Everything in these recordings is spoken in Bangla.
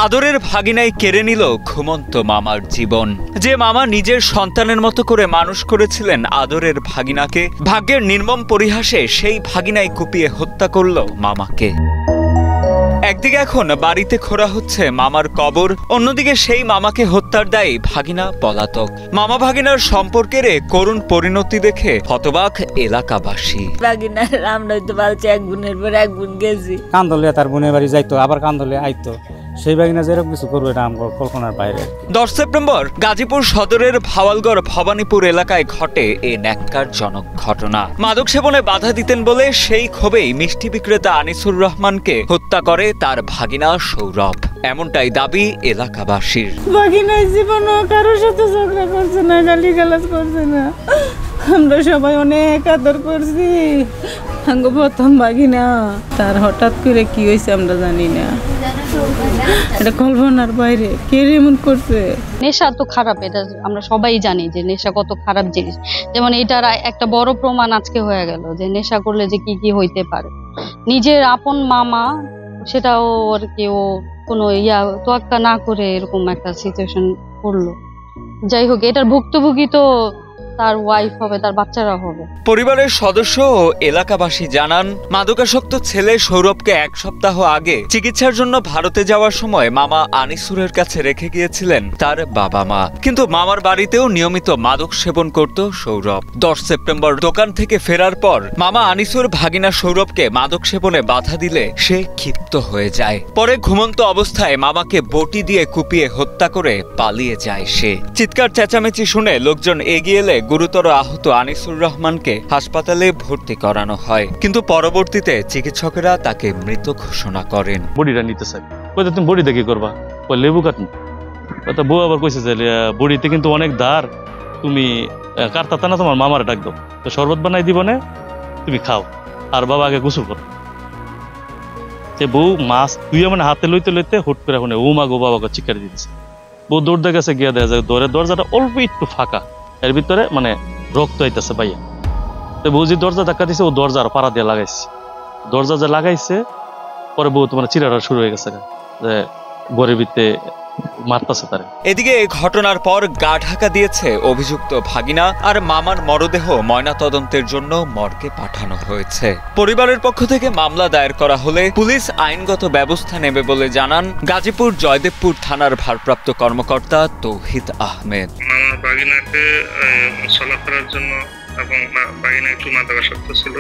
আদরের ভাগিনাই কেড়ে নিল ঘুমন্ত মামার জীবন। যে মামা নিজের সন্তানের মতো করে মানুষ করেছিলেন আদরের ভাগিনাকে, ভাগ্যের নির্মম পরিহাসে সেই ভাগিনাই কুপিয়ে হত্যা করল মামাকে। একদিকে এখন বাড়িতে খোঁড়া হচ্ছে মামার কবর, অন্যদিকে সেই মামাকে হত্যার দায়ে ভাগিনা পলাতক। মামা ভাগিনার সম্পর্কের করুণ পরিণতি দেখে হতবাক এলাকাবাসী। ভাগিনার আমরা তো বলছি এক বোনের পর এক বোন গেছি, কান্দলে তার বোনের বাড়ি যাইতো, আবার কান্দলে আইতো, সেই ভাগিনা যেরকম কিছু করবে এটা আমার কল্পনার বাইরে। 10 সেপ্টেম্বর গাজীপুর সদরের ভাওয়ালগড় ভবানীপুর এলাকায় ঘটে এ ন্যাক্কারজনক ঘটনা। মাদক সেবনে বাধা দিতেন বলে সেই ক্ষোভেই মিষ্টি বিক্রেতা আনিসুর রহমানকে হত্যা করে তার ভাগিনা সৌরভ, এমনটাই দাবি এলাকাবাসীর। ভাগিনা জীবনও কারোর সাথে ঝগড়া করছে না, গালিগালাজ করছে না, আমরা সবাই অনেক আদর করছি। আঙ্গ প্রথম ভাগিনা, তার হঠাৎ করে কি হয়েছে আমরা জানি না, এটা কল্পনার বাইরে। কে এমন করছে? নেশা তো খারাপ, এটা আমরা সবাই জানি যে নেশা কত খারাপ জিনিস। যেমন এটার একটা বড় প্রমাণ আজকে হয়ে গেল যে নেশা করলে যে কি কি হইতে পারে। নিজের আপন মামা, সেটাও আর কি ও কোনো তোয়াক্কা না করে এরকম একটা সিচুয়েশন করলো। যাই হোক, এটার ভুক্তভোগী তো তার ওয়াইফ হবে, তার বাচ্চারা হবে। পরিবারের সদস্য ও এলাকাবাসী জানান, মাদকাসক্ত ছেলে সৌরভকে 1 সপ্তাহ আগে চিকিৎসার জন্য ভারতে যাওয়ার সময় মামা আনিসুরের কাছে রেখে গিয়েছিলেন তার বাবা মা। কিন্তু মামার বাড়িতেও নিয়মিত মাদক সেবন করত সৌরভ। 10 সেপ্টেম্বর দোকান থেকে ফেরার পর মামা আনিসুর ভাগিনা সৌরভকে মাদক সেবনে বাধা দিলে সে ক্ষিপ্ত হয়ে যায়। পরে ঘুমন্ত অবস্থায় মামাকে বটি দিয়ে কুপিয়ে হত্যা করে পালিয়ে যায় সে। চিৎকার চেঁচামেচি শুনে লোকজন এগিয়ে এলে গুরুতর আহত আনিসুর রহমানকে হাসপাতালে ভর্তি করানো হয়, কিন্তু পরবর্তীতে চিকিৎসকেরা তাকে মৃত ঘোষণা করেন। বডিটা নিতে চাই, কইতে তুমি বডি দেখি করবা, কই লেবু কাটুন। তো বউ আবার কইছে যে বডিতে কিন্তু অনেক ধার, তুমি কাটতা না, তোমার মামারে ডাক দাও, তো শরবত বানাই দিব না, তুমি খাও, আর বাবা আগে গোসল করো। সে বউ মাছ তুই মানে হাতে লইতে লইতে হুট করে শুনে ও মা গো বাবাকে চিকারি দিতেছে। বউ দৌড়তে গেছে, গিয়া দেখা যায় দরজাটা অল্প একটু ফাঁকা, এর ভিতরে মানে রক্ত আইতেছে ভাইয়া। তো বউ যে দরজা ধাক্কা দিছে, ও দরজা আর পাড়া দিয়ে লাগাইছে। দরজা যে লাগাইছে পরে বউ তোমার চিরাটা শুরু হয়ে গেছে, যে ঘরের ভিতরে মারতেছে তারে। এদিকে এই ঘটনার পর গা ঢাকা দিয়েছে অভিযুক্ত ভাগিনা, আর মামার মরদেহ ময়নাতদন্তের জন্য মর্গে পাঠানো হয়েছে। পরিবারের পক্ষ থেকে মামলা দায়ের করা হলে পুলিশ আইনগত ব্যবস্থা নেবে বলে জানান গাজীপুর জয়দেবপুর থানার ভারপ্রাপ্ত কর্মকর্তা তৌহিদ আহমেদ। মামার ভাগিনাকে চলাফেরার জন্য এবং বাগিনা একটু মাদকাসক্ত ছিল,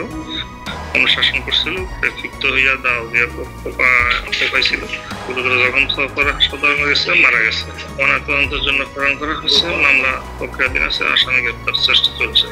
অনুশাসন করছিল, ক্ষিপ্ত হইয়া দাও দিয়া কোপাইছিল। গুরুতর জখম করে হাসপাতালে গেছে, মারা গেছে। ময়নাতদন্তের জন্য প্রেরণ করা হয়েছে। মামলা প্রক্রিয়াধীন আছে, আসামি গ্রেপ্তার চেষ্টা চলছে।